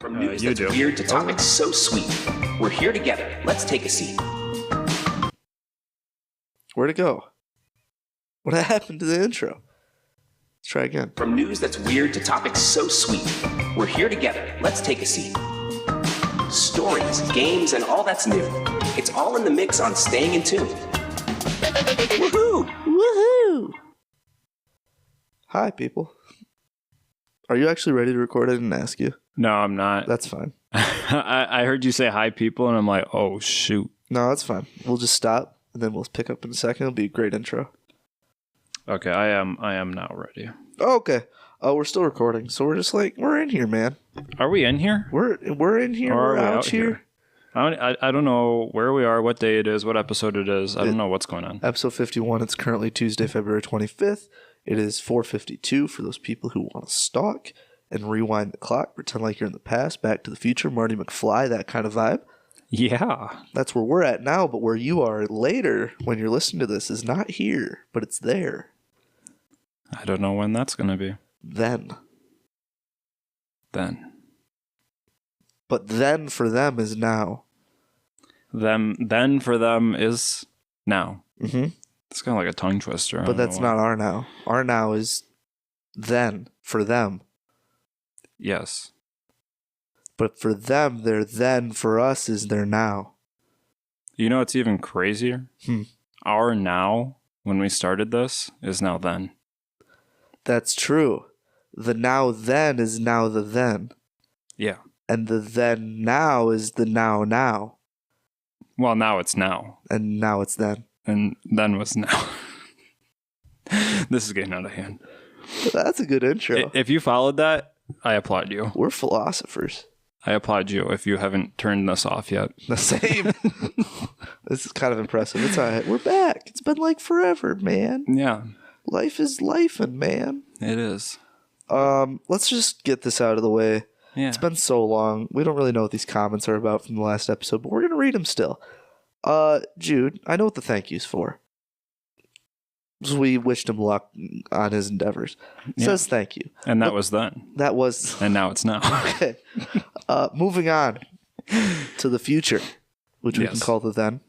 From news You that's do. weird to topics so sweet. We're here together. Let's take a seat. Where'd it go? What happened to the intro? Let's try again. From news that's weird to topics so sweet. We're here together. Let's take a seat. Stories, games, and all that's new. It's all in the mix on Staying in Tune. Woohoo! Woohoo! Hi, people. Are you actually ready to record? I didn't ask you. No, I'm not. That's fine. I heard you say hi, people, and I'm like, oh, shoot. No, that's fine. We'll just stop, and then we'll pick up in a second. It'll be a great intro. Okay, I am now ready. Oh, okay. We're still recording, so we're just like, we're in here, man. Are we in here? We're in here. Or are We're we out here. I don't know where we are, what day it is, what episode it is. I don't know what's going on. Episode 51. It's currently Tuesday, February 25th. It is 4:52 for those people who want to stalk and rewind the clock, pretend like you're in the past, Back to the Future, Marty McFly, that kind of vibe. Yeah. That's where we're at now, but where you are later when you're listening to this is not here, but it's there. I don't know when that's going to be. Then. But then for them is now. Then for them is now. Mm-hmm. It's kind of like a tongue twister. But that's not our now. Our now is then for them. Yes. But for them, their then for us is their now. You know what's even crazier? Hmm. Our now, when we started this, is now then. That's true. The now then is now the then. Yeah. And the then now is the now. Well, now it's now. And now it's then. And then was now. This is getting out of hand. That's a good intro. If you followed that, I applaud you. We're philosophers. I applaud you if you haven't turned this off yet. The same. This is kind of impressive. It's all right. We're back. It's been like forever, man. Yeah. Life is lifing, man. It is. Let's just get this out of the way. Yeah. It's been so long. We don't really know what these comments are about from the last episode, but we're going to read them still. Jude, I know what the thank you's for. So we wished him luck on his endeavors. Yeah. Says thank you. And that was then. That was... And now it's now. Okay. Moving on to the future, which we can call the then.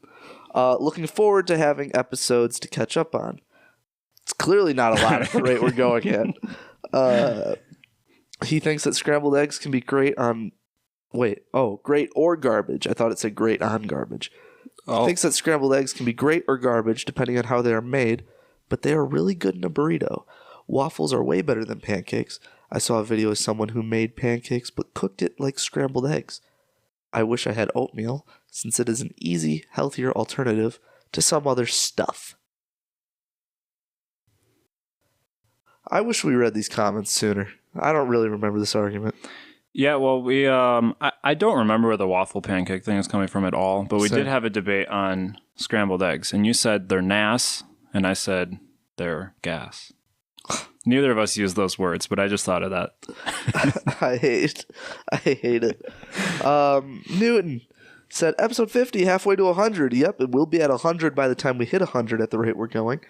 Looking forward to having episodes to catch up on. It's clearly not a lot at the rate we're going at. He thinks that scrambled eggs can be great on... great or garbage. I thought it said great on garbage. Oh. He thinks that scrambled eggs can be great or garbage depending on how they are made, but they are really good in a burrito. Waffles are way better than pancakes. I saw a video of someone who made pancakes but cooked it like scrambled eggs. I wish I had oatmeal, since it is an easy, healthier alternative to some other stuff. I wish we read these comments sooner. I don't really remember this argument. Yeah, well, we I don't remember where the waffle pancake thing is coming from at all, but we did have a debate on scrambled eggs, and you said they're nas, and I said they're gas. Neither of us used those words, but I just thought of that. I hate it. Newton said, episode 50, halfway to 100. Yep, it will be at 100 by the time we hit 100 at the rate we're going.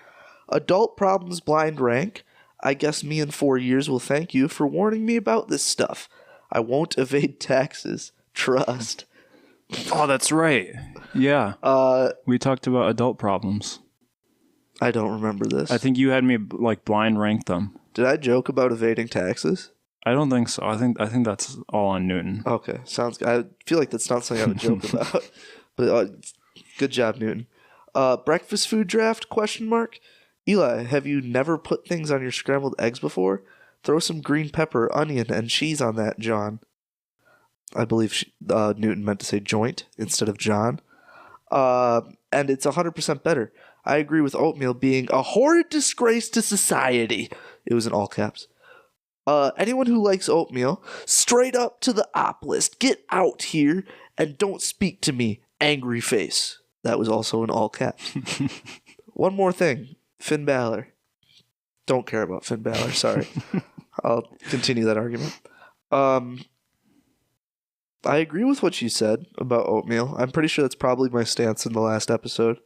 Adult Problems Blind Rank. I guess me in 4 years will thank you for warning me about this stuff. I won't evade taxes. Trust. Oh, that's right. Yeah. We talked about adult problems. I don't remember this. I think you had me blind rank them. Did I joke about evading taxes? I don't think so. I think that's all on Newton. Okay, sounds good. I feel like that's not something I would joke about. But good job, Newton. Breakfast food draft? ? Eli, have you never put things on your scrambled eggs before? Throw some green pepper, onion, and cheese on that, John. I believe Newton meant to say joint instead of John. And it's 100% better. I agree with oatmeal being a horrid disgrace to society. It was in all caps. Anyone who likes oatmeal, straight up to the op list. Get out here and don't speak to me, angry face. That was also in all caps. One more thing. Finn Balor. Don't care about Finn Balor, sorry. I'll continue that argument. I agree with what you said about oatmeal. I'm pretty sure that's probably my stance in the last episode.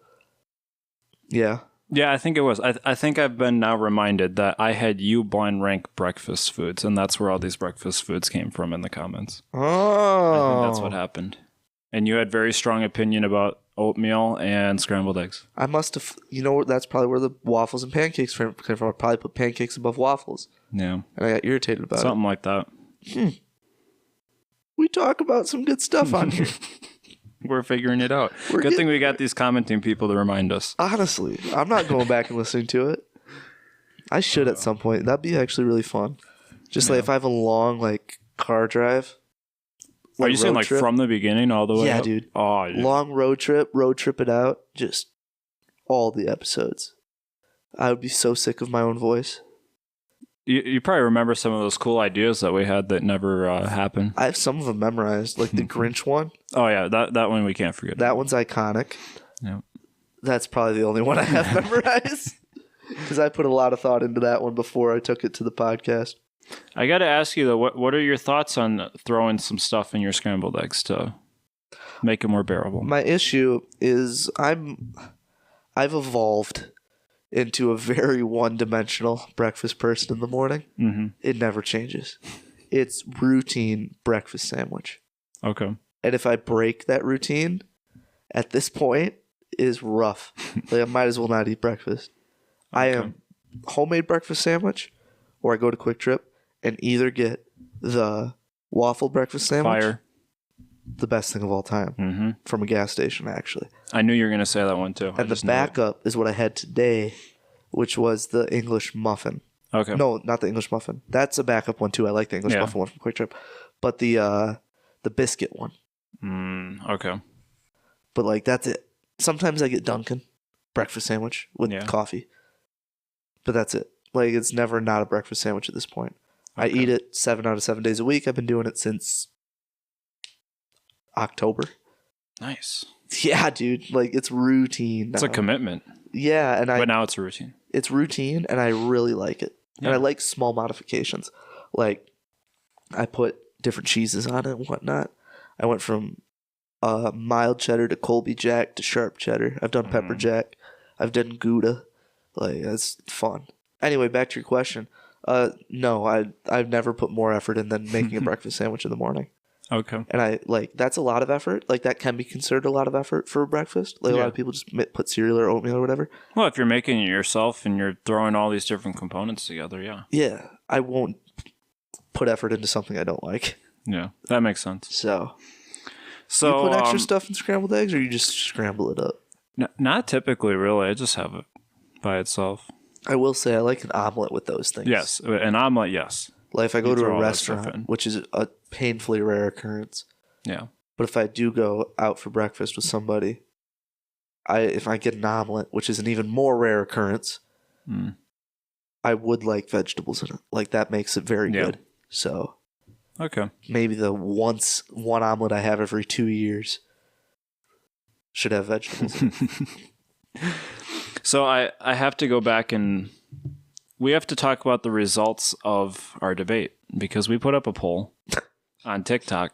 Yeah, Yeah, I think it was. I think I've been now reminded that I had you blind rank breakfast foods, and that's where all these breakfast foods came from in the comments. Oh. I think that's what happened. And you had very strong opinion about oatmeal and scrambled eggs. I must have, that's probably where the waffles and pancakes came from. I probably put pancakes above waffles. Yeah. And I got irritated about Something like that. We talk about some good stuff on here. We're figuring it out. Good thing we got these commenting people to remind us. Honestly, I'm not going back and listening to it. I should at some point. That'd be actually really fun. Just like if I have a long car drive. Are you saying trip, from the beginning all the way Yeah, up? dude. Oh, yeah. Long road trip it out. Just all the episodes. I would be so sick of my own voice. You probably remember some of those cool ideas that we had that never happened. I have some of them memorized, like the Grinch one. Oh, yeah. That one we can't forget. That one's iconic. Yeah. That's probably the only one I have memorized. Because I put a lot of thought into that one before I took it to the podcast. I got to ask you, though, what are your thoughts on throwing some stuff in your scrambled eggs to make it more bearable? My issue is I've evolved into a very one-dimensional breakfast person in the morning. Mm-hmm. It never changes. It's routine breakfast sandwich. Okay. And if I break that routine, at this point, is rough. I might as well not eat breakfast. Okay. I am homemade breakfast sandwich, or I go to Quick Trip and either get the waffle breakfast sandwich. Fire. The best thing of all time from a gas station, actually. I knew you were going to say that one, too. And the backup is what I had today, which was the English muffin. Okay. No, not the English muffin. That's a backup one, too. I like the English muffin one from Quick Trip. But the biscuit one. Okay. But, that's it. Sometimes I get Dunkin' breakfast sandwich with coffee. But that's it. It's never not a breakfast sandwich at this point. Okay. I eat it 7 out of 7 days a week. I've been doing it since October. Nice. Yeah, dude. It's routine now. It's a commitment. Yeah, but now it's a routine. It's routine, and I really like it. Yeah. And I like small modifications. I put different cheeses on it and whatnot. I went from mild cheddar to Colby Jack to sharp cheddar. I've done pepper jack. I've done Gouda. That's fun. Anyway, back to your question. No, I've never put more effort in than making a breakfast sandwich in the morning. Okay. And that's a lot of effort. That can be considered a lot of effort for breakfast. A lot of people just put cereal or oatmeal or whatever. Well, if you're making it yourself and you're throwing all these different components together, yeah. Yeah. I won't put effort into something I don't like. Yeah, that makes sense. So you put extra stuff in scrambled eggs, or you just scramble it up? Not typically, really. I just have it by itself. I will say I like an omelet with those things. Yes, an omelet, yes. If I go to a restaurant, which is a painfully rare occurrence. Yeah. But if I do go out for breakfast with somebody, if I get an omelet, which is an even more rare occurrence, I would like vegetables in it. That makes it very good. So, okay. Maybe the one omelet I have every 2 years should have vegetables in it. So I have to go back and we have to talk about the results of our debate because we put up a poll on TikTok,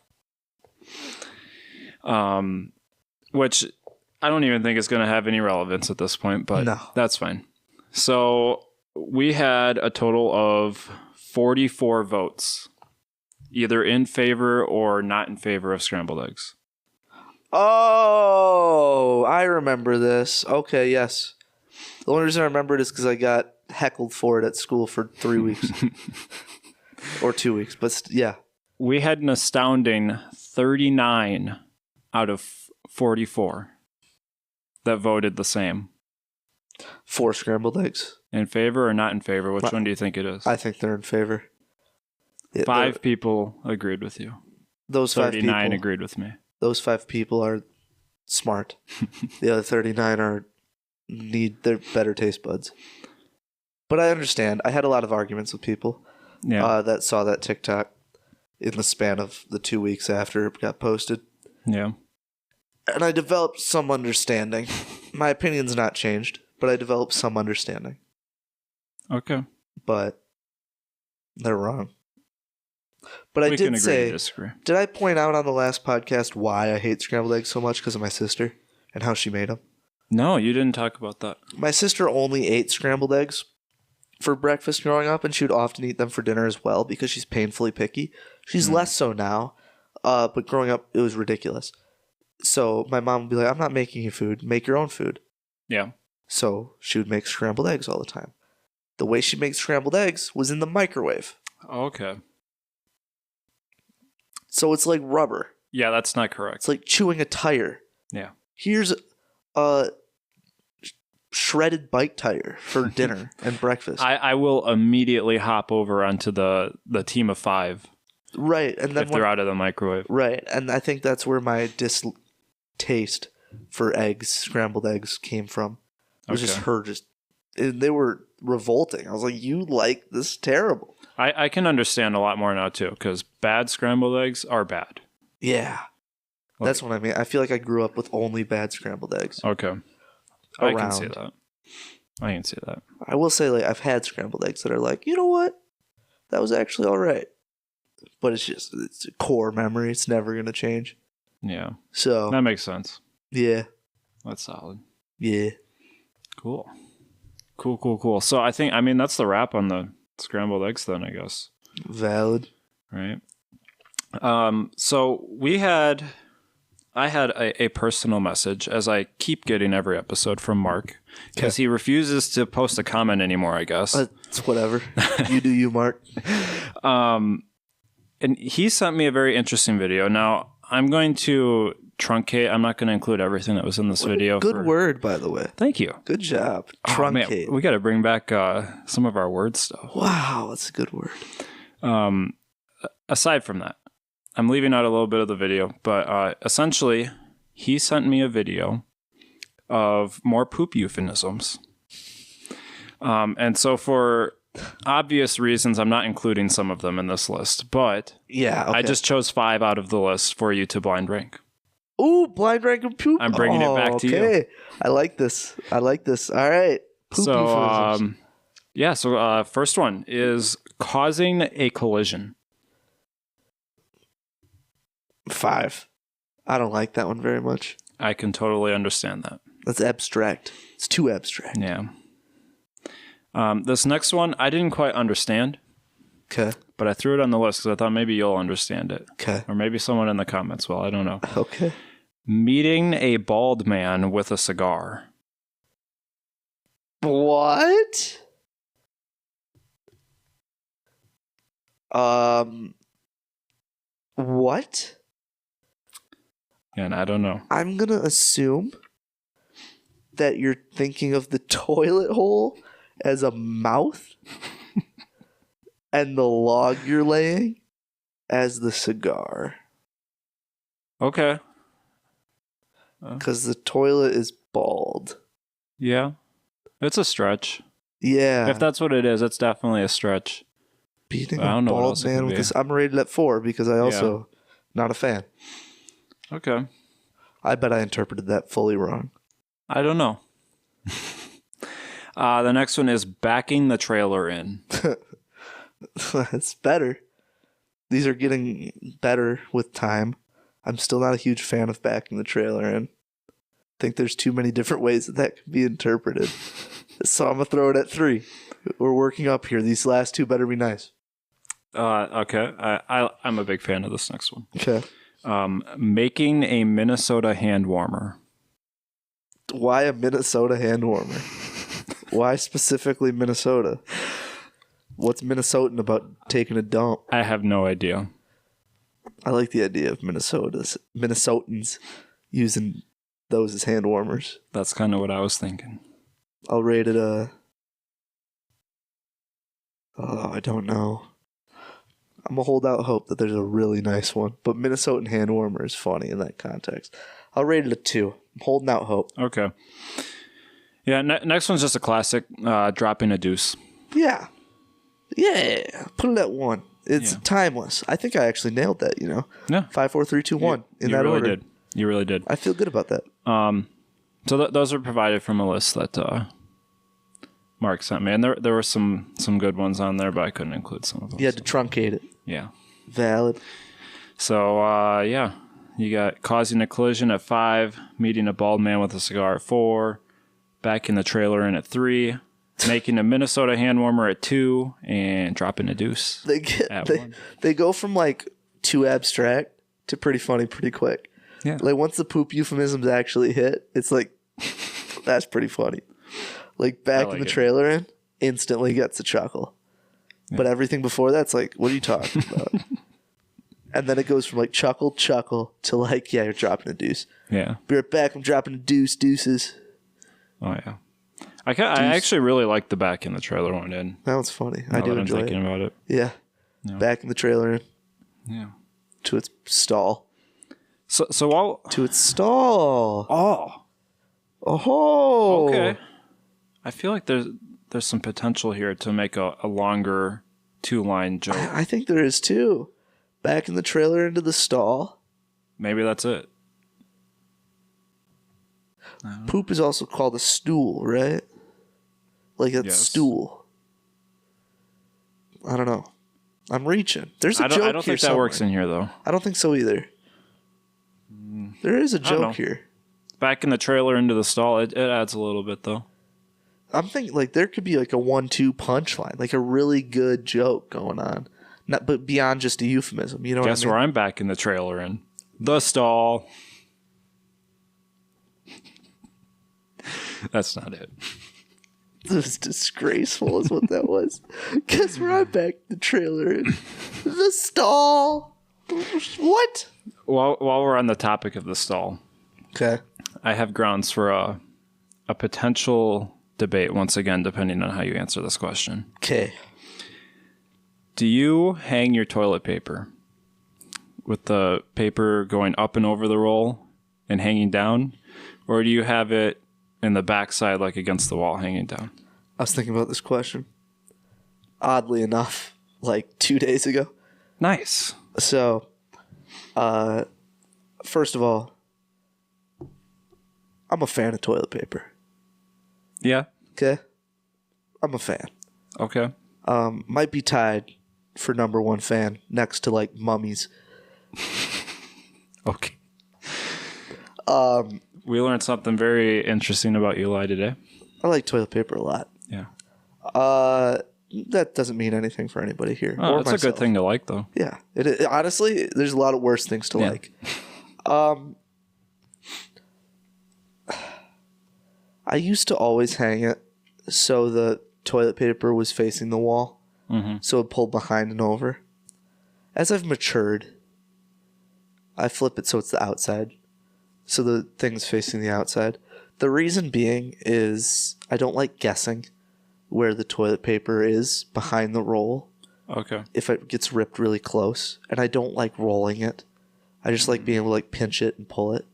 which I don't even think is going to have any relevance at this point, but that's fine. So we had a total of 44 votes, either in favor or not in favor of scrambled eggs. Oh, I remember this. Okay, yes. The only reason I remember it is because I got heckled for it at school for 3 weeks. Or 2 weeks, but yeah. We had an astounding 39 out of 44 that voted the same. 4 scrambled eggs. In favor or not in favor? Which one do you think it is? I think they're in favor. 5 people agreed with you. Those 39 agreed with me. Those 5 people are smart. The other 39 need their better taste buds. But I understand. I had a lot of arguments with people that saw that TikTok in the span of the 2 weeks after it got posted. Yeah. And I developed some understanding. My opinion's not changed, but I developed some understanding. Okay. But they're wrong. But I did say, did I point out on the last podcast why I hate scrambled eggs so much? Because of my sister and how she made them? No, you didn't talk about that. My sister only ate scrambled eggs for breakfast growing up, and she would often eat them for dinner as well because she's painfully picky. She's less so now, but growing up, it was ridiculous. So my mom would be like, I'm not making you food. Make your own food. Yeah. So she would make scrambled eggs all the time. The way she makes scrambled eggs was in the microwave. Okay. So it's like rubber. Yeah, that's not correct. It's like chewing a tire. Yeah. Here's a shredded bike tire for dinner and breakfast. I will immediately hop over onto the team of 5 Right. And then if they're out of the microwave. Right. And I think that's where my distaste for eggs, scrambled eggs, came from. It was just her they were revolting. I was like, you like this terrible. I can understand a lot more now too, because bad scrambled eggs are bad. Yeah. That's what I mean. I feel like I grew up with only bad scrambled eggs. Okay. I can see that. I can see that. I will say, like, I've had scrambled eggs that are like, you know what? That was actually all right. But it's a core memory. It's never going to change. Yeah. So. That makes sense. Yeah. That's solid. Yeah. Cool. Cool. So I mean, that's the wrap on the scrambled eggs then, I guess. Valid. Right. So I had a personal message, as I keep getting every episode, from Mark, because he refuses to post a comment anymore, I guess. It's whatever. You do you, Mark. And he sent me a very interesting video. Now, I'm going to truncate. I'm not going to include everything that was in this video. Good word, by the way. Thank you. Good job. Oh, man, Truncate. we got to bring back some of our word stuff. Wow, that's a good word. Aside from that, I'm leaving out a little bit of the video, but essentially, he sent me a video of more poop euphemisms. And so for obvious reasons, I'm not including some of them in this list, but yeah, okay. I just chose 5 out of the list for you to blind rank. Ooh, blind rank of poop. I'm bringing it back to you. I like this. All right. Poop euphemisms. So first one is causing a collision. 5. I don't like that one very much. I can totally understand that. That's abstract. It's too abstract. Yeah. This next one, I didn't quite understand. Okay. But I threw it on the list because I thought maybe you'll understand it. Okay. Or maybe someone in the comments will. I don't know. Okay. Meeting a bald man with a cigar. What? What? And I don't know. I'm going to assume that you're thinking of the toilet hole as a mouth and the log you're laying as the cigar. Okay. Because the toilet is bald. Yeah. It's a stretch. Yeah. If that's what it is, it's definitely a stretch. Beating I a don't know what bald else it man could with be. this. I'm rated at 4 because I also not a fan. Okay. I bet I interpreted that fully wrong. I don't know. The next one is backing the trailer in. It's better. These are getting better with time. I'm still not a huge fan of backing the trailer in. I think there's too many different ways that can be interpreted. So I'm going to throw it at 3. We're working up here. These last 2 better be nice. Okay. I'm a big fan of this next one. Okay. Making a Minnesota hand warmer. Why a Minnesota hand warmer? Why specifically Minnesota? What's Minnesotan about taking a dump? I have no idea. I like the idea of Minnesotans using those as hand warmers. That's kind of what I was thinking. I'll rate it I don't know. I'm going to hold out hope that there's a really nice one. But Minnesotan hand warmer is funny in that context. I'll rate it a 2. I'm holding out hope. Okay. Yeah, next one's just a classic, dropping a deuce. Yeah. Put it at 1. It's timeless. I think I actually nailed that, you know? Yeah. 5, 4, 3, 2, 1 in that really order. Did. You really did. I feel good about that. So those are provided from a list that Mark sent me. And there were some good ones on there, but I couldn't include some of them. You had to truncate it. Yeah. Valid. So, You got causing a collision at 5, meeting a bald man with a cigar at 4, backing the trailer in at 3, making a Minnesota hand warmer at 2, and dropping a deuce at 1. They go from like too abstract to pretty funny pretty quick. Yeah. Like once the poop euphemisms actually hit, it's like, that's pretty funny. Like backing the trailer in, instantly gets a chuckle. Yeah. But everything before that's like, what are you talking about? And then it goes from like chuckle to like, yeah, you're dropping a deuce. Yeah. Be right back, I'm dropping a deuces. Oh, yeah. I actually really like the back in the trailer one in. That one's funny. I do enjoy thinking about it. Yeah. Back in the trailer in. Yeah. To its stall. So while... To its stall. Oh. Okay. I feel like there's some potential here to make a longer 2-line joke. I think there is too. Back in the trailer into the stall. Maybe that's it. Poop is also called a stool, right? Like a stool. I don't know. I'm reaching. There's a joke here. I don't think that works in here, though. I don't think so either. There is a joke here. Back in the trailer into the stall, it adds a little bit, though. I'm thinking like there could be like a 1-2 punchline, like a really good joke going on, but beyond just a euphemism. You know what I mean? Guess where I'm back in the trailer in the stall. That's not it. It was disgraceful, is what that was. Guess where I'm back in the trailer in the stall. What? While we're on the topic of the stall, okay, I have grounds for a potential debate once again, depending on how you answer this question. Okay. Do you hang your toilet paper with the paper going up and over the roll and hanging down, or do you have it in the backside, like against the wall, hanging down? I was thinking about this question. Oddly enough, like 2 days ago. Nice. So, first of all, I'm a fan of toilet paper. Yeah. Okay. I'm a fan. Okay. Might be tied for number 1 fan next to like mummies. Okay. We learned something very interesting about Eli today. I like toilet paper a lot. Yeah. That doesn't mean anything for anybody here. Oh, that's a good thing to like, though. Yeah. Honestly, there's a lot of worse things to like. I used to always hang it so the toilet paper was facing the wall. Mm-hmm. So it pulled behind and over. As I've matured, I flip it so it's the outside. So the thing's facing the outside. The reason being is I don't like guessing where the toilet paper is behind the roll. Okay. If it gets ripped really close. And I don't like rolling it. I just like being able to like pinch it and pull it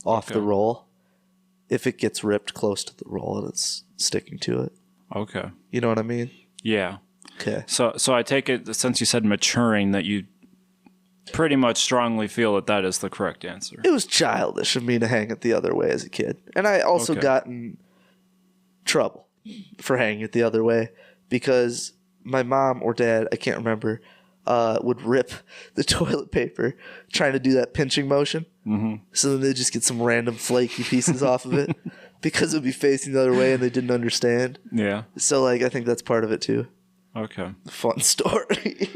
off the roll. If it gets ripped close to the roll and it's sticking to it. Okay. You know what I mean? Yeah. Okay. So I take it, since you said maturing, that you pretty much strongly feel that is the correct answer. It was childish of me to hang it the other way as a kid. And I also got in trouble for hanging it the other way because my mom or dad, I can't remember, would rip the toilet paper trying to do that pinching motion. Mm-hmm. So then they just get some random flaky pieces off of it because it would be facing the other way and they didn't understand. Yeah. So like I think that's part of it too. Okay. Fun story.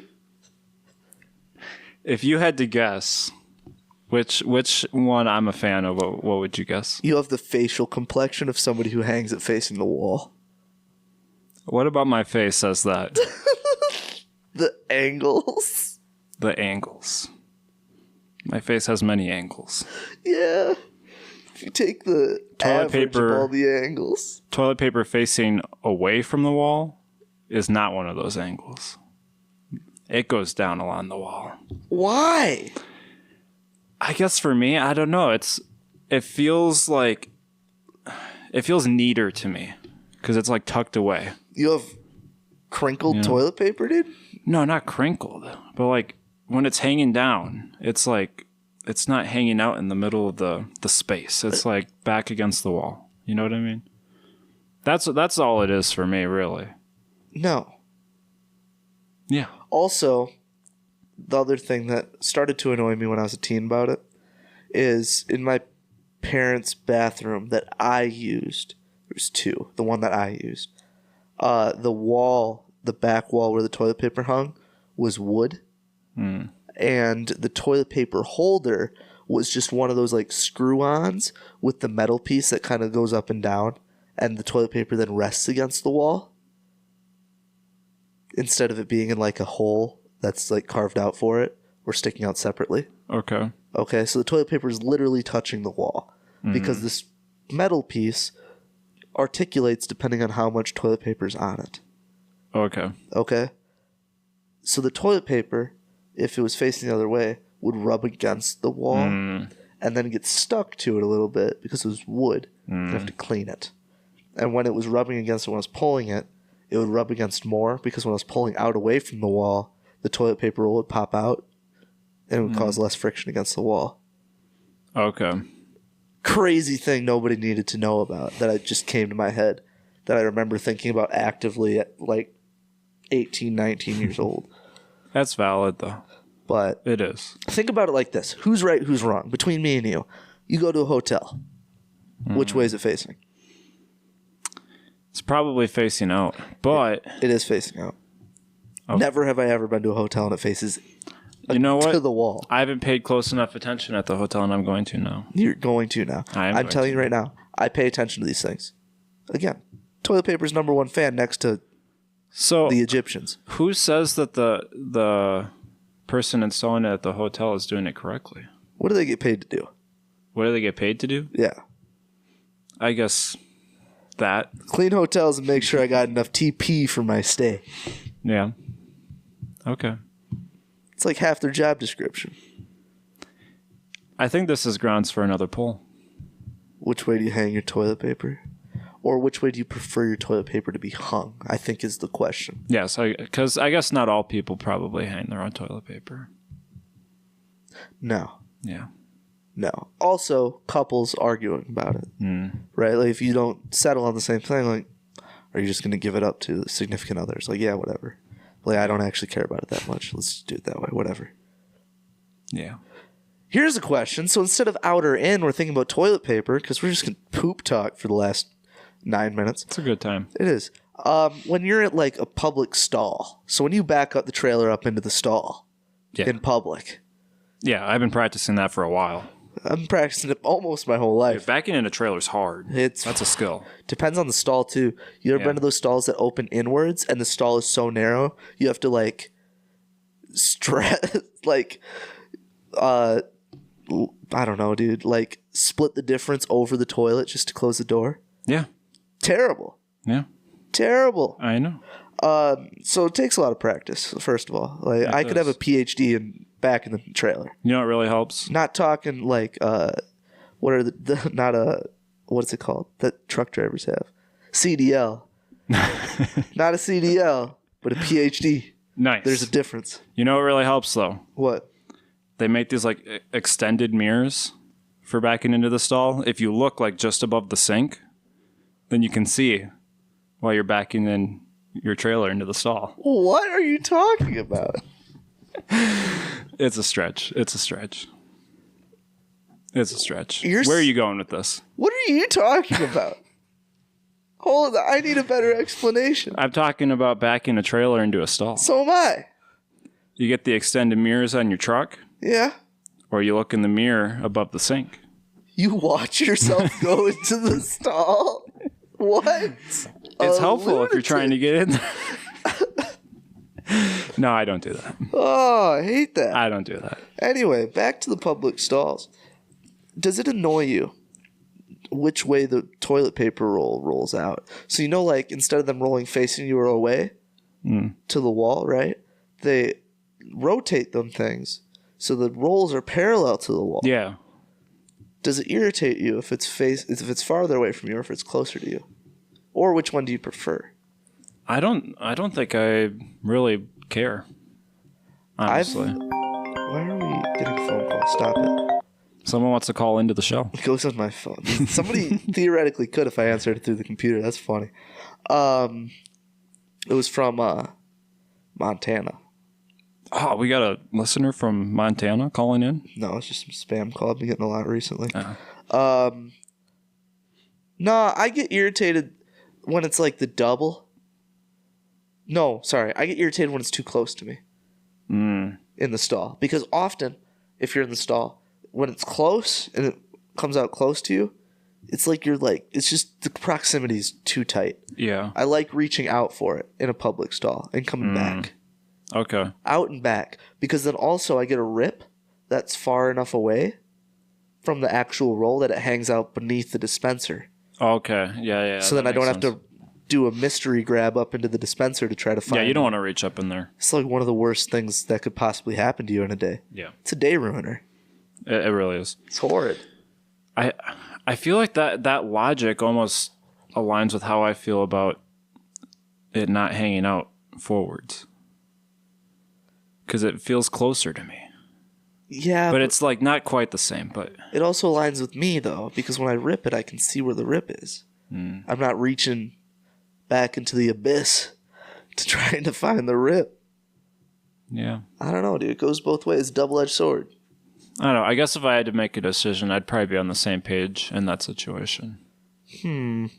If you had to guess which one I'm a fan of, what would you guess? You have the facial complexion of somebody who hangs it facing the wall. What about my face says that? The angles. The angles. My face has many angles. Yeah. If you take the average of all the angles. Toilet paper facing away from the wall is not one of those angles. It goes down along the wall. Why? I guess for me, I don't know. It feels neater to me because it's like tucked away. You have crinkled toilet paper, dude? No, not crinkled, but like when it's hanging down, it's like it's not hanging out in the middle of the space. It's like back against the wall. You know what I mean? That's all it is for me, really. No. Yeah. Also, the other thing that started to annoy me when I was a teen about it is in my parents' bathroom that I used. There's two. The one that I used. The back wall where the toilet paper hung was wood. And the toilet paper holder was just one of those like screw-ons with the metal piece that kind of goes up and down, and the toilet paper then rests against the wall instead of it being in like a hole that's like carved out for it or sticking out separately. Okay. Okay, so the toilet paper is literally touching the wall because this metal piece articulates depending on how much toilet paper is on it. Okay. Okay? So the toilet paper, if it was facing the other way, would rub against the wall and then get stuck to it a little bit because it was wood. You'd have to clean it. And when it was rubbing against it when I was pulling it, it would rub against more because when I was pulling out away from the wall, the toilet paper roll would pop out and it would cause less friction against the wall. Okay. Crazy thing nobody needed to know about that I just came to my head that I remember thinking about actively at like 18, 19 years old. That's valid, though. But It is. think about it like this. Who's right, who's wrong? Between me and you. You go to a hotel. Which way is it facing? It's probably facing out, but It is facing out. Okay. Never have I ever been to a hotel and it faces you know what? to the wall. I haven't paid close enough attention at the hotel, and I'm going to now. You're going to now. I am I'm going telling to. you right now. I pay attention to these things. Again, toilet paper's number one fan next to So, the Egyptians. who says that the person installing it at the hotel is doing it correctly? What do they get paid to do? What do they get paid to do? Yeah. I guess that. Clean hotels and make sure I got enough TP for my stay. Yeah. Okay. It's like half their job description. I think this is grounds for another poll. Which way do you hang your toilet paper? Or which way do you prefer your toilet paper to be hung? I think is the question. Yes, because I guess not all people probably hang their own toilet paper. No. Yeah. No. Also, couples arguing about it. Right? Like, if you don't settle on the same thing, like, are you just going to give it up to significant others? Like, yeah, whatever. Like, I don't actually care about it that much. Let's just do it that way. Whatever. Yeah. Here's a question. So instead of out or in, we're thinking about toilet paper because we're just going to poop talk for the last 9 minutes. It's a good time. It is. When you're at, like, a public stall. So when you back up the trailer up into the stall in public. Yeah, I've been practicing that for a while. I'm practicing it almost my whole life. Backing in a trailer's hard. That's a skill. Depends on the stall too. You ever been to those stalls that open inwards and the stall is so narrow you have to like like I don't know, dude. Like split the difference over the toilet just to close the door. Yeah. Terrible. Yeah. Terrible. I know. So it takes a lot of practice. First of all, like I could have a PhD in back in the trailer. You know what really helps? Not talking like what are the not a what's it called that truck drivers have? CDL. Not a CDL, but a PhD. Nice. There's a difference. You know what really helps though? What? They make these like extended mirrors for backing into the stall. If you look like just above the sink, then you can see while you're backing in your trailer into the stall. What are you talking about? It's a stretch. It's a stretch. It's a stretch. You're Where are you going with this? What are you talking about? Hold on, I need a better explanation. I'm talking about backing a trailer into a stall. So am I. You get the extended mirrors on your truck, Yeah. or you look in the mirror above the sink. You watch yourself go into the stall? What? It's helpful if you're trying to get in there. No, I don't do that. Oh, I hate that. I don't do that. Anyway, back to the public stalls. Does it annoy you which way the toilet paper roll rolls out? So, you know, like, instead of them rolling facing you or away to the wall, right? They rotate them things so the rolls are parallel to the wall. Yeah. Does it irritate you if it's farther away from you or if it's closer to you? Or which one do you prefer? I don't think I really care. Honestly. Why are we getting a phone call? Stop it. Someone wants to call into the show. It goes on my phone. Somebody theoretically could if I answered it through the computer. That's funny. It was from Montana. Oh, we got a listener from Montana calling in? No, it's just some spam call. I've been getting a lot recently. No, I get irritated when it's like the double. No, sorry. I get irritated when it's too close to me in the stall. Because often, if you're in the stall, when it's close and it comes out close to you, it's like it's just the proximity is too tight. Yeah. I like reaching out for it in a public stall and coming back. Okay. Out and back. Because then also I get a rip that's far enough away from the actual roll that it hangs out beneath the dispenser. Okay. Yeah. So then I don't have to do a mystery grab up into the dispenser to try to find. Yeah, you don't want to reach up in there. It's like one of the worst things that could possibly happen to you in a day. Yeah. It's a day ruiner. It really is. It's horrid. I feel like that logic almost aligns with how I feel about it not hanging out forwards. Because it feels closer to me. Yeah. But it's like not quite the same, but it also aligns with me though, because when I rip it, I can see where the rip is. I'm not reaching back into the abyss to trying to find the rip. Yeah. I don't know, dude. It goes both ways. Double-edged sword. I don't know. I guess if I had to make a decision, I'd probably be on the same page in that situation. You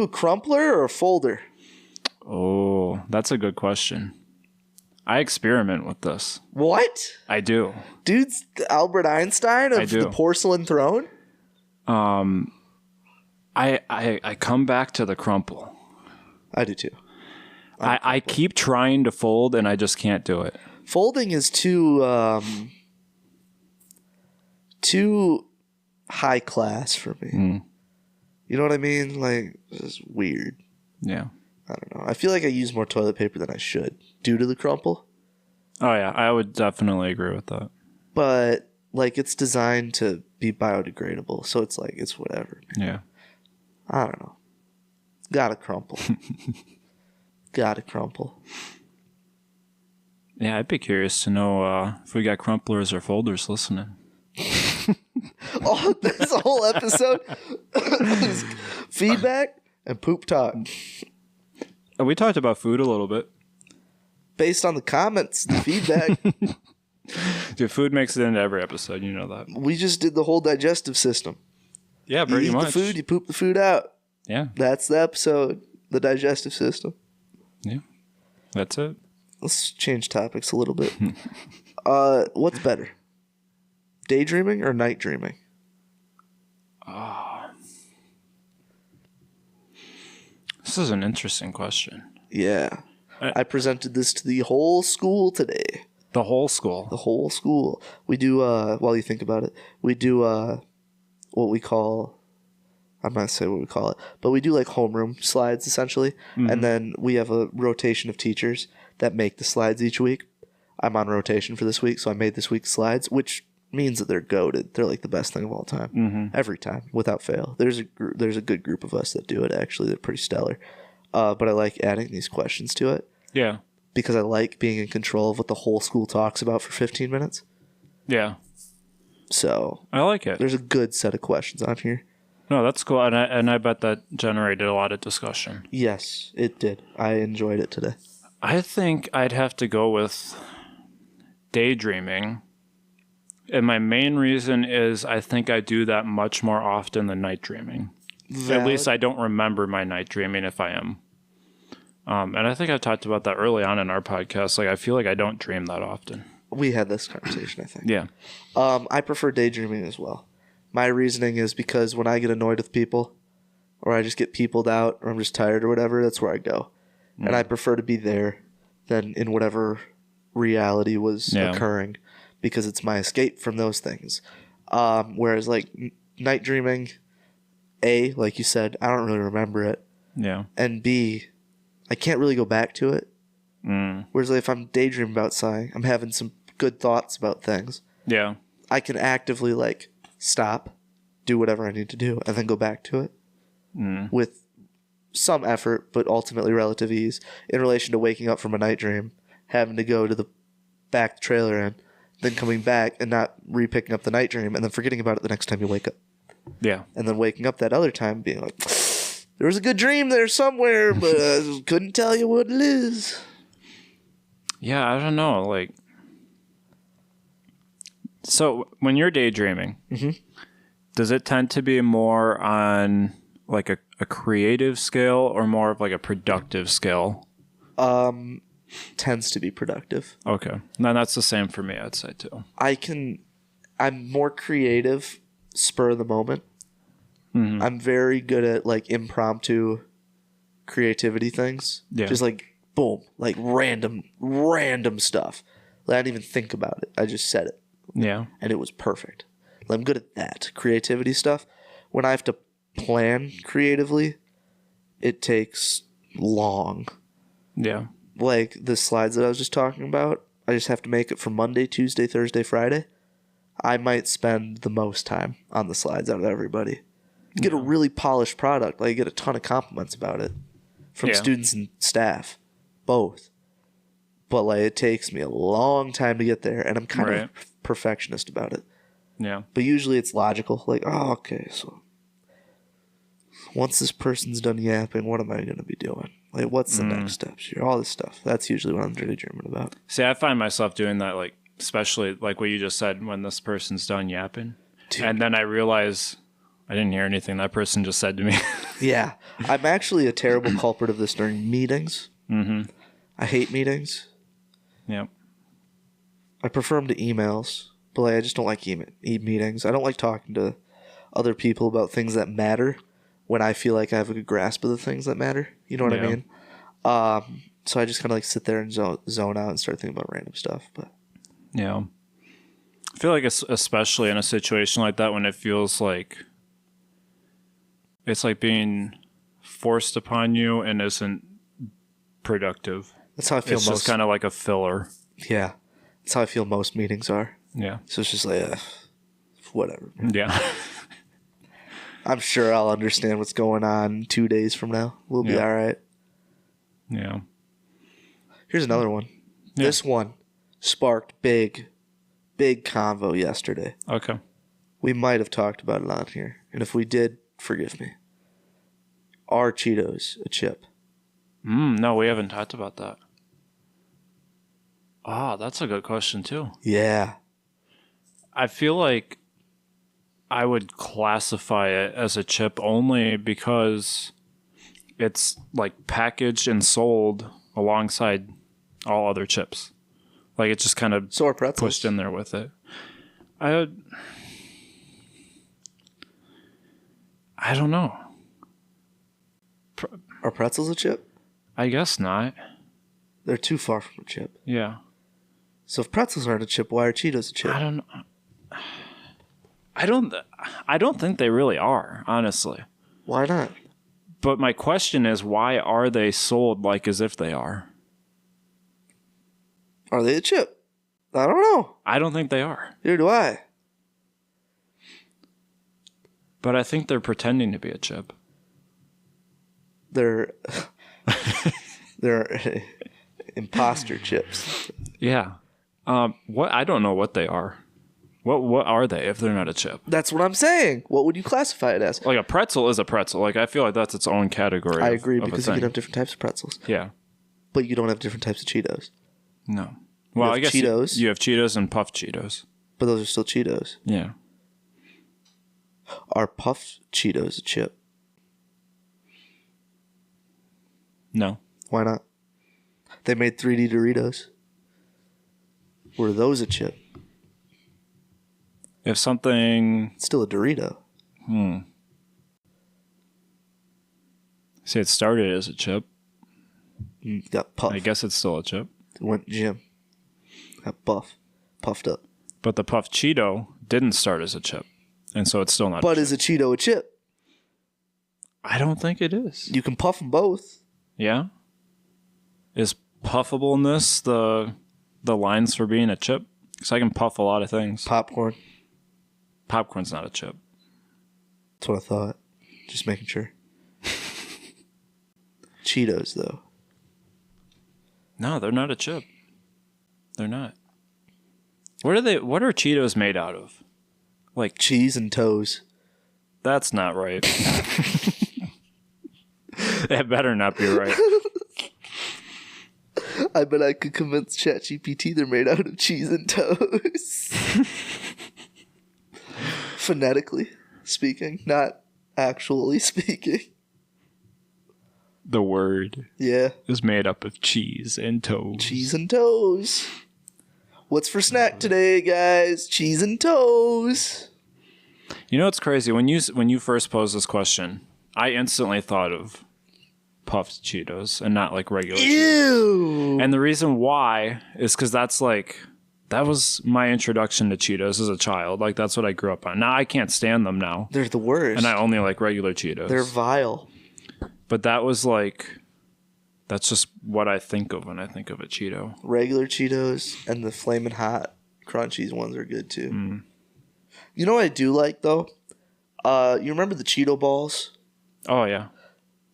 a crumpler or a folder? Oh, that's a good question. I experiment with this. What? I do. Dude's the Albert Einstein of the porcelain throne? I come back to the crumple. I do too. I keep trying to fold and I just can't do it. Folding is too high class for me. You know what I mean? Like, it's weird. Yeah. I don't know. I feel like I use more toilet paper than I should due to the crumple. Oh, yeah. I would definitely agree with that. But, like, it's designed to be biodegradable. So it's like, it's whatever. Yeah. I don't know. Gotta crumple. Gotta crumple. Yeah, I'd be curious to know if we got crumplers or folders listening. Oh, this whole episode is feedback and poop talk. We talked about food a little bit. Based on the comments, the feedback. Dude, food makes it into every episode. You know that. We just did the whole digestive system. Yeah, pretty much. You eat the food, you poop the food out. Yeah. That's the episode. The digestive system. Yeah. That's it. Let's change topics a little bit. What's better? Daydreaming or night dreaming? This is an interesting question. Yeah. I presented this to the whole school today. The whole school? The whole school. We do, while you think about it, we do what we call, I'm not saying what we call it, but we do like homeroom slides essentially. Mm-hmm. And then we have a rotation of teachers that make the slides each week. I'm on rotation for this week, so I made this week's slides, which means that they're goated. They're like the best thing of all time. Every time, without fail. There's a good group of us that do it, actually. They're pretty stellar. But I like adding these questions to it. Yeah. Because I like being in control of what the whole school talks about for 15 minutes. Yeah. So I like it. There's a good set of questions on here. No, that's cool. And I bet that generated a lot of discussion. Yes, it did. I enjoyed it today. I think I'd have to go with daydreaming. And my main reason is I think I do that much more often than night dreaming. Valid. At least I don't remember my night dreaming if I am. And I think I talked about that early on in our podcast. Like, I feel like I don't dream that often. We had this conversation, I think. Yeah. I prefer daydreaming as well. My reasoning is because when I get annoyed with people, or I just get peopled out, or I'm just tired or whatever, that's where I go. And I prefer to be there than in whatever reality was occurring, because it's my escape from those things. Whereas, like, night dreaming, A, like you said, I don't really remember it. Yeah. And B, I can't really go back to it. Whereas like, if I'm daydreaming about something, I'm having some good thoughts about things. Yeah. I can actively like stop, do whatever I need to do, and then go back to it with some effort, but ultimately relative ease in relation to waking up from a night dream, having to go to the back trailer end, then coming back and not re-picking up the night dream, and then forgetting about it the next time you wake up. Yeah. And then waking up that other time being like, there was a good dream there somewhere, but I couldn't tell you what it is. Yeah, I don't know. Like, so when you're daydreaming, does it tend to be more on like a creative scale or more of like a productive scale? Tends to be productive. Okay. Then that's the same for me, I'd say too. I'm more creative, spur of the moment. I'm very good at like impromptu creativity things. Yeah. Just like boom, like random stuff. Like, I didn't even think about it. I just said it. Yeah. And it was perfect. Like, I'm good at that creativity stuff. When I have to plan creatively, it takes long. Yeah. Like the slides that I was just talking about, I just have to make it for Monday, Tuesday, Thursday, Friday. I might spend the most time on the slides out of everybody. Get a really polished product. Like, get a ton of compliments about it from students and staff, both. But like, it takes me a long time to get there, and I'm kind of a perfectionist about it. Yeah. But usually it's logical. Like, oh, okay, so once this person's done yapping, what am I going to be doing? Like, what's the next steps here? All this stuff. That's usually what I'm really dreaming about. See, I find myself doing that, like, especially like what you just said, when this person's done yapping. Dude. And then I realize I didn't hear anything that person just said to me. Yeah. I'm actually a terrible culprit of this during meetings. I hate meetings. Yep. I prefer them to emails, but like, I just don't like meetings. I don't like talking to other people about things that matter when I feel like I have a good grasp of the things that matter. You know what I mean? So I just kind of like sit there and zone out and start thinking about random stuff. But yeah. I feel like especially in a situation like that, when it feels like it's like being forced upon you and isn't productive. That's how I feel it's just kind of like a filler. Yeah. That's how I feel most meetings are. Yeah. So it's just like, whatever. Yeah. I'm sure I'll understand what's going on 2 days from now. We'll be all right. Yeah. Here's another one. Yeah. This one sparked big convo yesterday. Okay. We might have talked about it on here. And if we did, forgive me. Are Cheetos a chip? No, we haven't talked about that. Ah, that's a good question too. Yeah. I feel like I would classify it as a chip only because it's like packaged and sold alongside all other chips. Like, it's just kind of pushed in there with it. I don't know. Are pretzels a chip? I guess not. They're too far from a chip. Yeah. So if pretzels aren't a chip, why are Cheetos a chip? I don't know. I don't think they really are, honestly. Why not? But my question is, why are they sold like as if they are? Are they a chip? I don't know. I don't think they are. Neither do I. But I think they're pretending to be a chip. They're imposter chips. Yeah. What? I don't know what they are. What are they if they're not a chip? That's what I'm saying. What would you classify it as? Like, a pretzel is a pretzel. Like, I feel like that's its own category. I agree, because you can have different types of pretzels. Yeah. But you don't have different types of Cheetos. No. Well, I guess Cheetos. You have Cheetos and puffed Cheetos. But those are still Cheetos. Yeah. Are puffed Cheetos a chip? No. Why not? They made 3D Doritos. Were those a chip? If something... It's still a Dorito. See, it started as a chip. Got puffed. I guess it's still a chip. Went gym. Got puffed up. But the puffed Cheeto didn't start as a chip. And so it's still not But is a Cheeto a chip? I don't think it is. You can puff them both. Yeah? Is puffableness the lines for being a chip? Because I can puff a lot of things. Popcorn. Popcorn's not a chip. That's what I thought. Just making sure. Cheetos, though. No, they're not a chip. They're not. What are Cheetos made out of? Like cheese and toes. That's not right. That better not be right. I bet I could convince ChatGPT they're made out of cheese and toast. Phonetically speaking, not actually speaking. The word Yeah. is made up of cheese and toast. Cheese and toast. What's for snack today, guys? Cheese and toast. You know what's crazy? When you first posed this question, I instantly thought of puffed Cheetos and not like regular Cheetos. Ew. And the reason why is because that was my introduction to Cheetos as a child. Like, that's what I grew up on. Now I can't stand them now. They're the worst. And I only like regular Cheetos. They're vile. But that's just what I think of when I think of a Cheeto. Regular Cheetos and the Flamin' Hot Crunchies ones are good too. You know what I do like though? You remember the Cheeto balls? Oh yeah.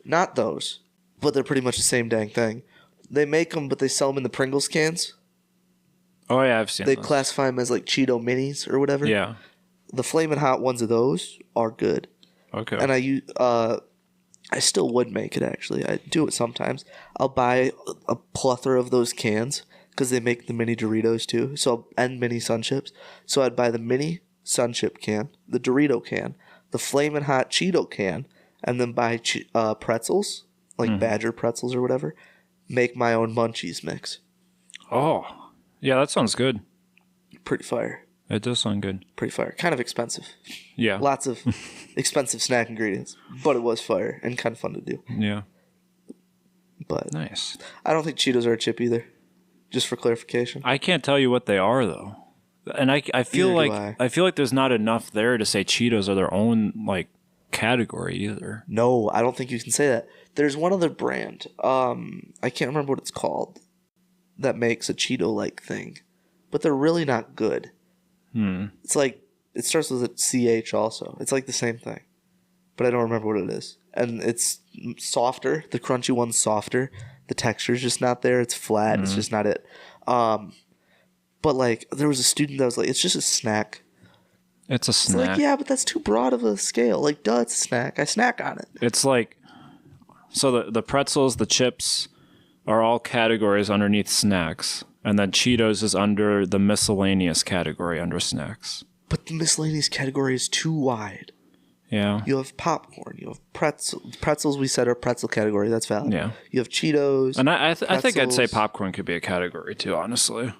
Not those, but they're pretty much the same dang thing. They make them, but they sell them in the Pringles cans. Oh yeah, I've seen They those. classify them as like Cheeto minis or whatever. Yeah. The Flamin' Hot ones of those are good. Okay. And I still would make it actually. I do it sometimes. I'll buy a plethora of those cans because they make the mini Doritos too. And mini Sun Chips. So I'd buy the mini Sun Chip can, the Dorito can, the Flamin' Hot Cheeto can, and then buy pretzels, like Badger pretzels or whatever. Make my own munchies mix. Oh, yeah, that sounds good. Pretty fire. It does sound good. Pretty fire. Kind of expensive. Yeah. Lots of expensive snack ingredients, but it was fire and kind of fun to do. Yeah. But Nice. I don't think Cheetos are a chip either. Just for clarification. I can't tell you what they are though, and I feel Neither do like I. I feel like there's not enough there to say Cheetos are their own like category either. No, I don't think you can say that. There's one other brand. I can't remember what it's called that makes a Cheeto-like thing, but they're really not good. It's like it starts with a CH also. It's like the same thing, but I don't remember what it is. And it's softer. The crunchy one's softer. The texture's just not there. It's flat. It's just not it. But like there was a student that was like, it's just a snack. It's a It's snack. like, yeah, but that's too broad of a scale. Like, duh, it's a snack. I snack on it. It's like, so the pretzels, the chips are all categories underneath snacks. And then Cheetos is under the miscellaneous category under snacks. But the miscellaneous category is too wide. Yeah. You have popcorn. You have pretzels. We said are pretzel category. That's valid. Yeah. You have Cheetos. And I think I'd say pretzels. popcorn could be a category too, honestly.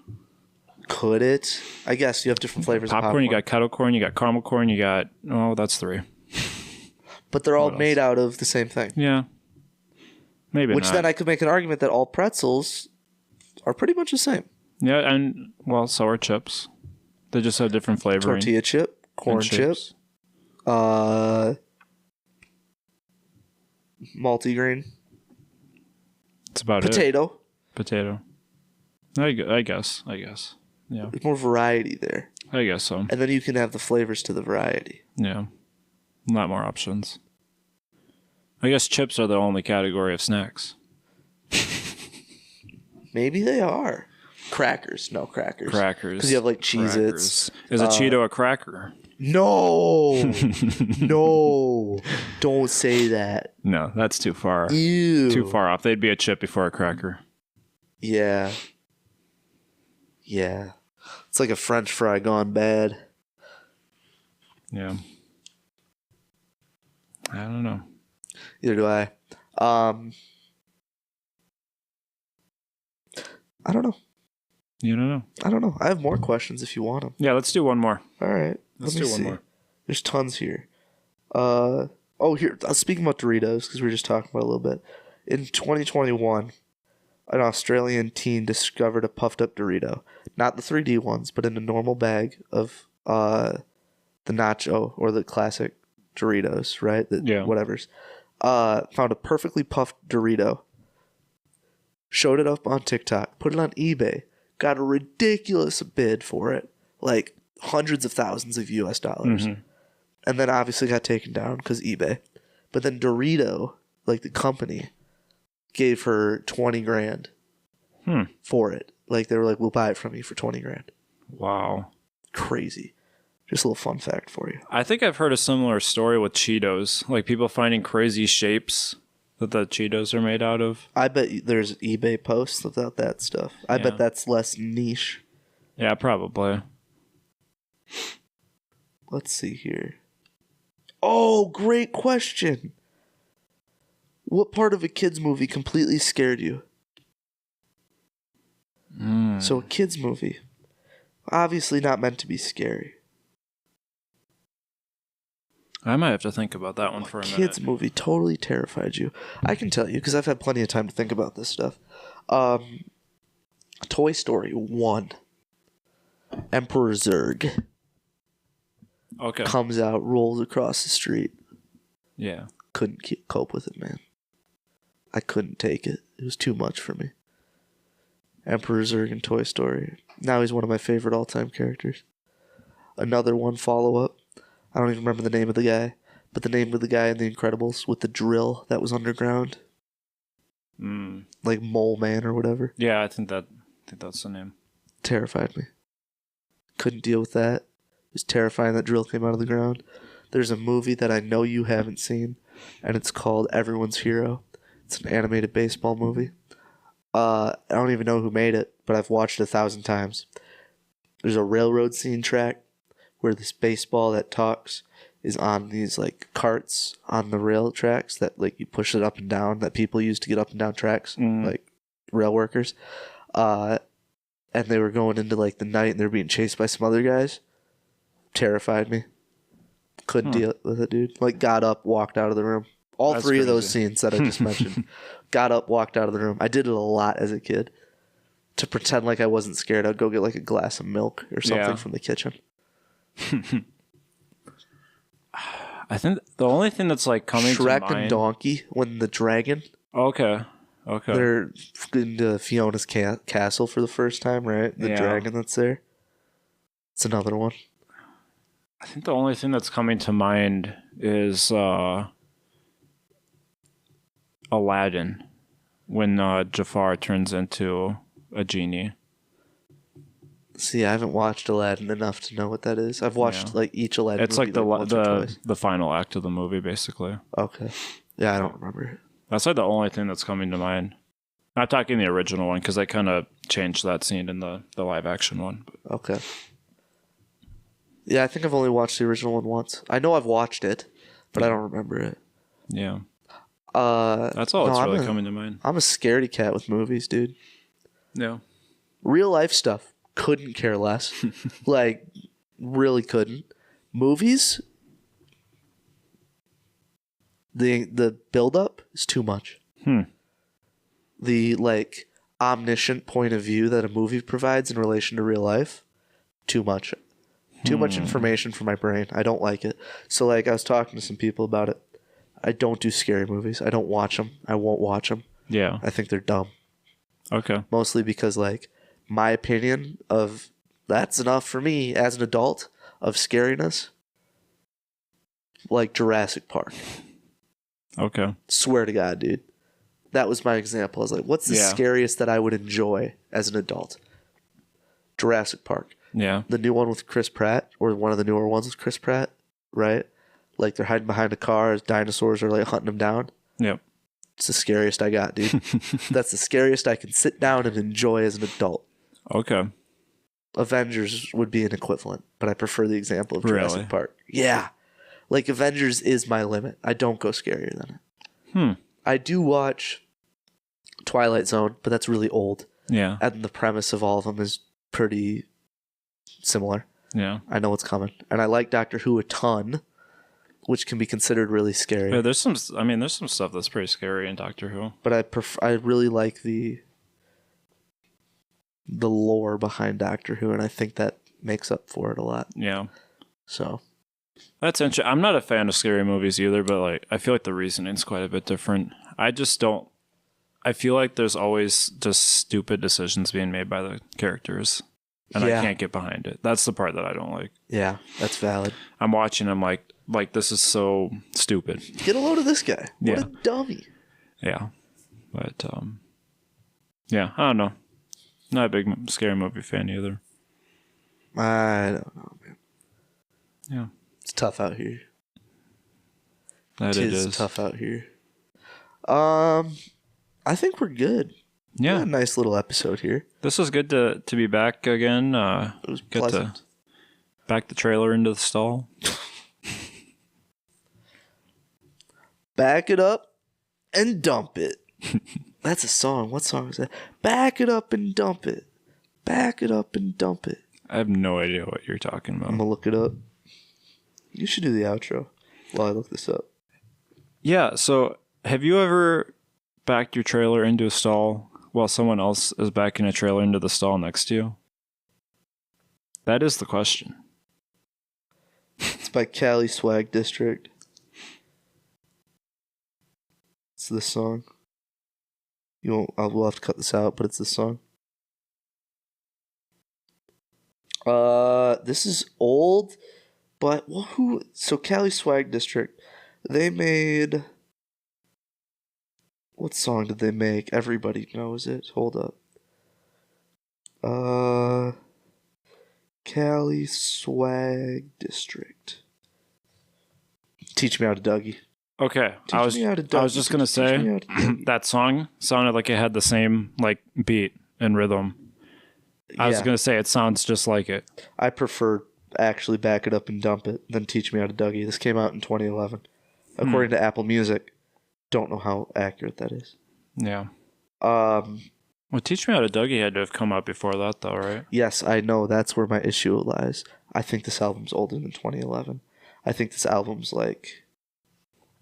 Could it? I guess you have different flavors Popcorn, of popcorn. you got kettle corn, you got caramel corn, you got, that's 3. But they're all What made out of the same thing. Yeah. Maybe Which not. then I could make an argument that all pretzels are pretty much the same. Yeah, and, well, so are chips. They just have different flavoring. Tortilla chip, corn and chip, chips. multigrain, It's about potato. it. Potato. I guess. Yeah, There's more variety there. I guess so. And then you can have the flavors to the variety. Yeah. A lot more options. I guess chips are the only category of snacks. Maybe they are. Crackers. No, crackers. Crackers. Because you have like Cheez-Its. Crackers. Is a Cheeto a cracker? No. No. Don't say that. No, that's too far. Ew. Too far off. They'd be a chip before a cracker. Yeah. Yeah. It's like a French fry gone bad. Yeah. I don't know. Either do I. I don't know. You don't know. I don't know. I have more questions if you want them. Yeah, let's do one more. All right. Let's Let me do one see. more. There's tons here. Here. Speaking about Doritos, because we were just talking about it a little bit. In 2021, an Australian teen discovered a puffed up Dorito. Not the 3D ones, but in a normal bag of the nacho or the classic Doritos, right? Yeah. Whatever's. Found a perfectly puffed Dorito. Showed it up on TikTok. Put it on eBay. Got a ridiculous bid for it. Like hundreds of thousands of US dollars. Mm-hmm. And then obviously got taken down because eBay. But then Dorito, like the company, gave her 20 grand for it. Like they were like, we'll buy it from you for 20 grand. Wow. Crazy. Just a little fun fact for you. I think I've heard a similar story with Cheetos. Like people finding crazy shapes that the Cheetos are made out of. I bet there's eBay posts about that stuff. I bet Yeah. that's less niche. Yeah, probably. Let's see here. Oh, great question. What part of a kid's movie completely scared you? So a kid's movie. Obviously not meant to be scary. I might have to think about that one for a Kids minute. movie totally terrified you. I can tell you because I've had plenty of time to think about this stuff. Toy Story 1. Emperor Zurg Okay. comes out, rolls across the street. Yeah. Couldn't cope with it, man. I couldn't take it. It was too much for me. Emperor Zurg in Toy Story. Now he's one of my favorite all-time characters. Another one follow-up. I don't even remember the name of the guy, but the name of the guy in The Incredibles with the drill that was underground. Like Mole Man or whatever. Yeah, I think that's the name. Terrified me. Couldn't deal with that. It was terrifying that drill came out of the ground. There's a movie that I know you haven't seen, and it's called Everyone's Hero. It's an animated baseball movie. I don't even know who made it, but I've watched it 1,000 times. There's a railroad scene track where this baseball that talks is on these like carts on the rail tracks that like you push it up and down that people use to get up and down tracks, like rail workers. And they were going into like the night and they're being chased by some other guys. Terrified me. Couldn't deal with it, dude. Like got up, walked out of the room. All That's three of those crazy. scenes that I just mentioned. Got up, walked out of the room. I did it a lot as a kid. To pretend like I wasn't scared, I'd go get like a glass of milk or something from the kitchen. I think the only thing that's like coming to Shrek mind. and Donkey, when the dragon, Okay. they're into Fiona's castle for the first time, right? The Yeah. dragon that's there. It's another one. I think the only thing that's coming to mind is Aladdin, when Jafar turns into a genie. See, I haven't watched Aladdin enough to know what that is. I've watched like each Aladdin It's movie like the once or twice. the final act of the movie, basically. Okay. Yeah, I don't remember it. That's like the only thing that's coming to mind. I'm talking the original one because they kind of changed that scene in the live action one. But. Okay. Yeah, I think I've only watched the original one once. I know I've watched it, but I don't remember it. Yeah. That's all that's really coming to mind. I'm a scaredy cat with movies, dude. Yeah. Real life stuff, couldn't care less. Like, really couldn't. Movies, the build up is too much. The like omniscient point of view that a movie provides in relation to real life, too much. Too much information for my brain. I don't like it. So like I was talking to some people about it. I don't do scary movies. I don't watch them. I won't watch them. Yeah. I think they're dumb. Okay. Mostly because like my opinion of that's enough for me as an adult of scariness. Like Jurassic Park. Okay. Swear to God, dude. That was my example. I was like, what's the scariest that I would enjoy as an adult? Jurassic Park. Yeah. The new one with Chris Pratt, or one of the newer ones with Chris Pratt, right? Like they're hiding behind a car as dinosaurs are like hunting them down. Yep. It's the scariest I got, dude. That's the scariest I can sit down and enjoy as an adult. Okay. Avengers would be an equivalent, but I prefer the example of Jurassic Really? Park. Yeah. Like Avengers is my limit. I don't go scarier than it. I do watch Twilight Zone, but that's really old. Yeah. And the premise of all of them is pretty similar. Yeah. I know what's coming. And I like Doctor Who a ton, which can be considered really scary. Yeah, there's some stuff that's pretty scary in Doctor Who. But I really like the lore behind Doctor Who, and I think that makes up for it a lot. Yeah. So That's interesting. I'm not a fan of scary movies either, but like I feel like the reasoning's quite a bit different. I feel like there's always just stupid decisions being made by the characters. And I can't get behind it. That's the part that I don't like. yeah, that's valid. I'm watching, I'm like this is so stupid. Get a load of this guy. What Yeah. a dummy. Yeah. But yeah, I don't know. Not a big scary movie fan either. I don't know, man. Yeah. It's tough out here. It It is is. tough out here. I think we're good. Yeah. We had a nice little episode here. This was good to be back again. It was pleasant. To back the trailer into the stall. Back it up and dump it. That's a song. What song is that? Back it up and dump it. Back it up and dump it. I have no idea what you're talking about. I'm going to look it up. You should do the outro while I look this up. Yeah, so have you ever backed your trailer into a stall while someone else is backing a trailer into the stall next to you? That is the question. It's by Cali Swag District. It's this song. We'll have to cut this out, but it's this song. This is old, but so Cali Swag District, they made, what song did they make? Everybody knows it. Hold up. Cali Swag District. Teach Me How to Dougie. Okay, I was just gonna say that song sounded like it had the same like beat and rhythm. I was gonna say it sounds just like it. I prefer actually Back It Up and Dump It than Teach Me How to Dougie. This came out in 2011, according to Apple Music. Don't know how accurate that is. Yeah. Well, Teach Me How to Dougie had to have come out before that, though, right? Yes, I know. That's where my issue lies. I think this album's older than 2011. I think this album's like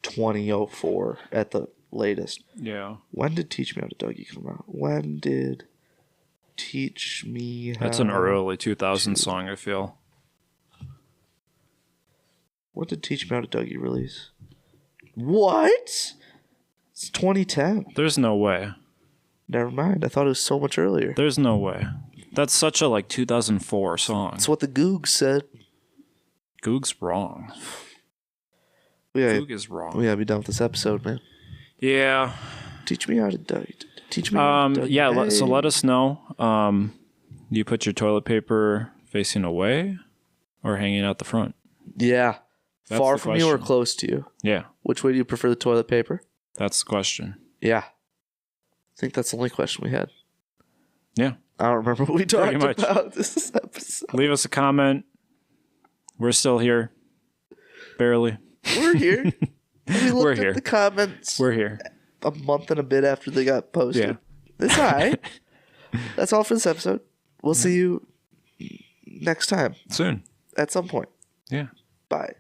2004 at the latest. Yeah. When did Teach Me How to Dougie come out? When did Teach Me How... That's an early 2000 song, I feel. When did Teach Me How to Dougie release? What? It's 2010. There's no way. Never mind. I thought it was so much earlier. There's no way. That's such a 2004 song. That's what the Googs said. Goog's wrong. Goog is wrong. We gotta be done with this episode, man. Yeah. Teach me how to Dougie. Teach me how to Dougie. Yeah, hey. So let us know. You put your toilet paper facing away or hanging out the front? Yeah. That's far the from you or question. close to you? Yeah. Which way do you prefer the toilet paper? That's the question. Yeah. I think that's the only question we had. Yeah. I don't remember what we talked much. about this episode. Leave us a comment. We're still here. Barely. We're here. We looked We're at here. the comments We're here. a month and a bit after they got posted. Yeah. It's all right. That's all for this episode. We'll see you next time. Soon. At some point. Yeah. Bye.